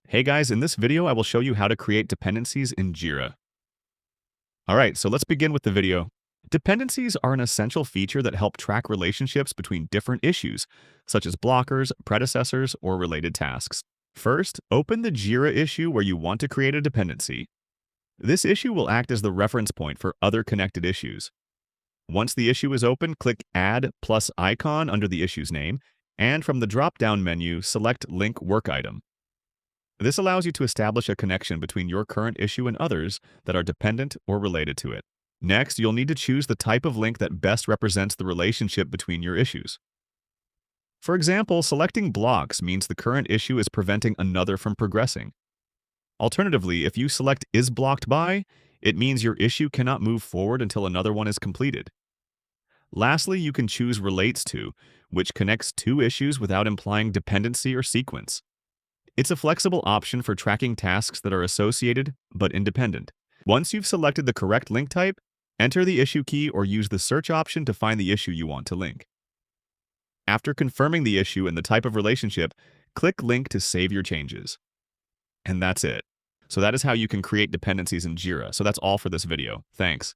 Hey guys, in this video I will show you how to create dependencies in Jira. Alright, so let's begin with the video. Dependencies are an essential feature that help track relationships between different issues, such as blockers, predecessors, or related tasks. First, open the Jira issue where you want to create a dependency. This issue will act as the reference point for other connected issues. Once the issue is open, click Add plus icon under the issue's name, and from the drop-down menu, select Link Work Item. This allows you to establish a connection between your current issue and others that are dependent or related to it. Next, you'll need to choose the type of link that best represents the relationship between your issues. For example, selecting blocks means the current issue is preventing another from progressing. Alternatively, if you select Is Blocked By, it means your issue cannot move forward until another one is completed. Lastly, you can choose Relates To, which connects two issues without implying dependency or sequence. It's a flexible option for tracking tasks that are associated but independent. Once you've selected the correct link type, enter the issue key or use the search option to find the issue you want to link. After confirming the issue and the type of relationship, click Link to save your changes. And that's it. So that is how you can create dependencies in Jira. So that's all for this video. Thanks.